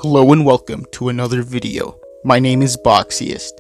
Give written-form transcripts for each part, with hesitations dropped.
Hello and welcome to another video. My name is Boxiest,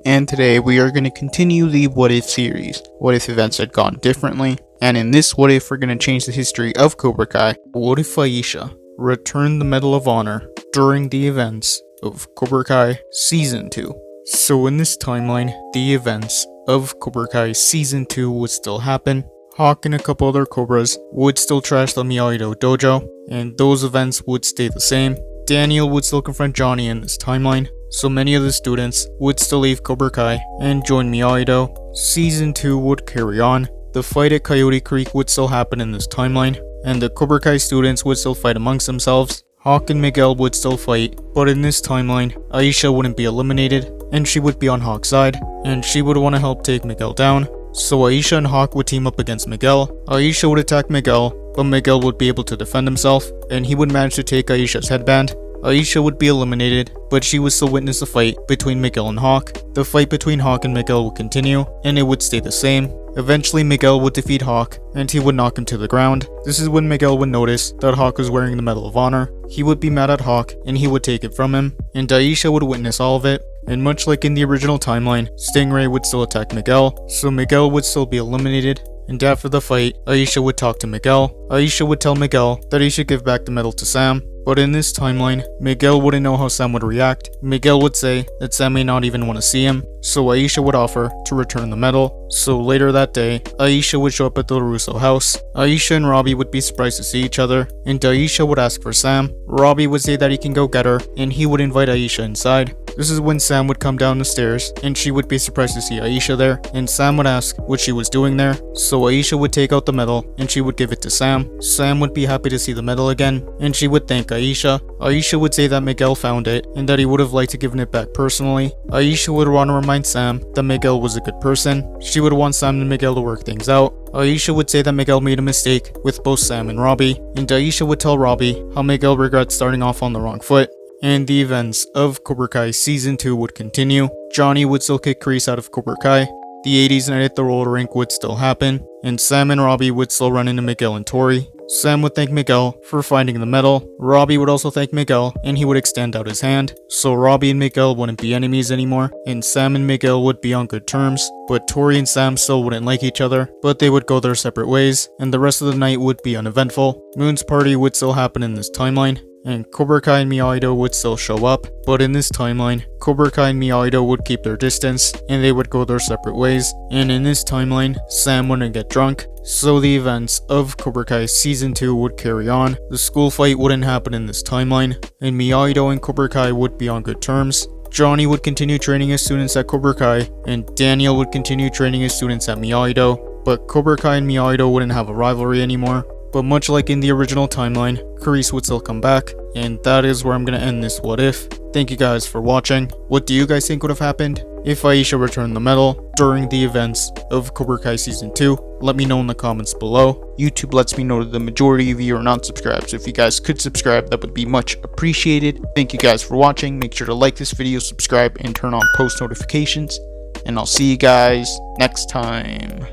and today we are going to continue the What If series. What if events had gone differently? And in this What If, we're going to change the history of Cobra Kai. What if Aisha returned the Medal of Honor during the events of Cobra Kai Season 2? So in this timeline, the events of Cobra Kai Season 2 would still happen. Hawk and a couple other Cobras would still trash the Miyagi-Do dojo, and those events would stay the same. Daniel would still confront Johnny in this timeline, so many of the students would still leave Cobra Kai and join Miyagi-Do. Season 2 would carry on. The fight at Coyote Creek would still happen in this timeline, and the Cobra Kai students would still fight amongst themselves. Hawk and Miguel would still fight, but in this timeline, Aisha wouldn't be eliminated, and she would be on Hawk's side, and she would want to help take Miguel down. So Aisha and Hawk would team up against Miguel. Aisha would attack Miguel, but Miguel would be able to defend himself, and he would manage to take Aisha's headband. Aisha would be eliminated, but she would still witness a fight between Miguel and Hawk. The fight between Hawk and Miguel would continue, and it would stay the same. Eventually Miguel would defeat Hawk, and he would knock him to the ground. This is when Miguel would notice that Hawk was wearing the Medal of Honor. He would be mad at Hawk, and he would take it from him, and Aisha would witness all of it. And much like in the original timeline, Stingray would still attack Miguel, so Miguel would still be eliminated. And after the fight, Aisha would talk to Miguel. Aisha would tell Miguel that he should give back the medal to Sam. But in this timeline, Miguel wouldn't know how Sam would react. Miguel would say that Sam may not even want to see him, so Aisha would offer to return the medal. So later that day, Aisha would show up at the Russo house. Aisha and Robbie would be surprised to see each other, and Aisha would ask for Sam. Robbie would say that he can go get her, and he would invite Aisha inside. This is when Sam would come down the stairs, and she would be surprised to see Aisha there, and Sam would ask what she was doing there. So Aisha would take out the medal, and she would give it to Sam. Sam would be happy to see the medal again, and she would thank Aisha. Aisha would say that Miguel found it, and that he would have liked to give it back personally. Aisha would want to remind Sam that Miguel was a good person. She would want Sam and Miguel to work things out. Aisha would say that Miguel made a mistake with both Sam and Robbie, and Aisha would tell Robbie how Miguel regrets starting off on the wrong foot. And the events of Cobra Kai Season 2 would continue. Johnny would still kick Kreese out of Cobra Kai. The 80s night at the roller rink would still happen, and Sam and Robbie would still run into Miguel and Tori. Sam would thank Miguel for finding the medal. Robbie would also thank Miguel, and he would extend out his hand. So Robbie and Miguel wouldn't be enemies anymore, and Sam and Miguel would be on good terms. But Tori and Sam still wouldn't like each other, but they would go their separate ways, and the rest of the night would be uneventful. Moon's party would still happen in this timeline, and Cobra Kai and Miyagi-Do would still show up, but in this timeline, Cobra Kai and Miyagi-Do would keep their distance, and they would go their separate ways, and in this timeline, Sam wouldn't get drunk, so the events of Cobra Kai Season 2 would carry on. The school fight wouldn't happen in this timeline, and Miyagi-Do and Cobra Kai would be on good terms. Johnny would continue training his students at Cobra Kai, and Daniel would continue training his students at Miyagi-Do, but Cobra Kai and Miyagi-Do wouldn't have a rivalry anymore. But much like in the original timeline, Kreese would still come back, and that is where I'm going to end this What If. Thank you guys for watching. What do you guys think would have happened if Aisha returned the medal during the events of Cobra Kai Season 2? Let me know in the comments below. YouTube lets me know that the majority of you are not subscribed, so if you guys could subscribe, that would be much appreciated. Thank you guys for watching. Make sure to like this video, subscribe, and turn on post notifications, and I'll see you guys next time.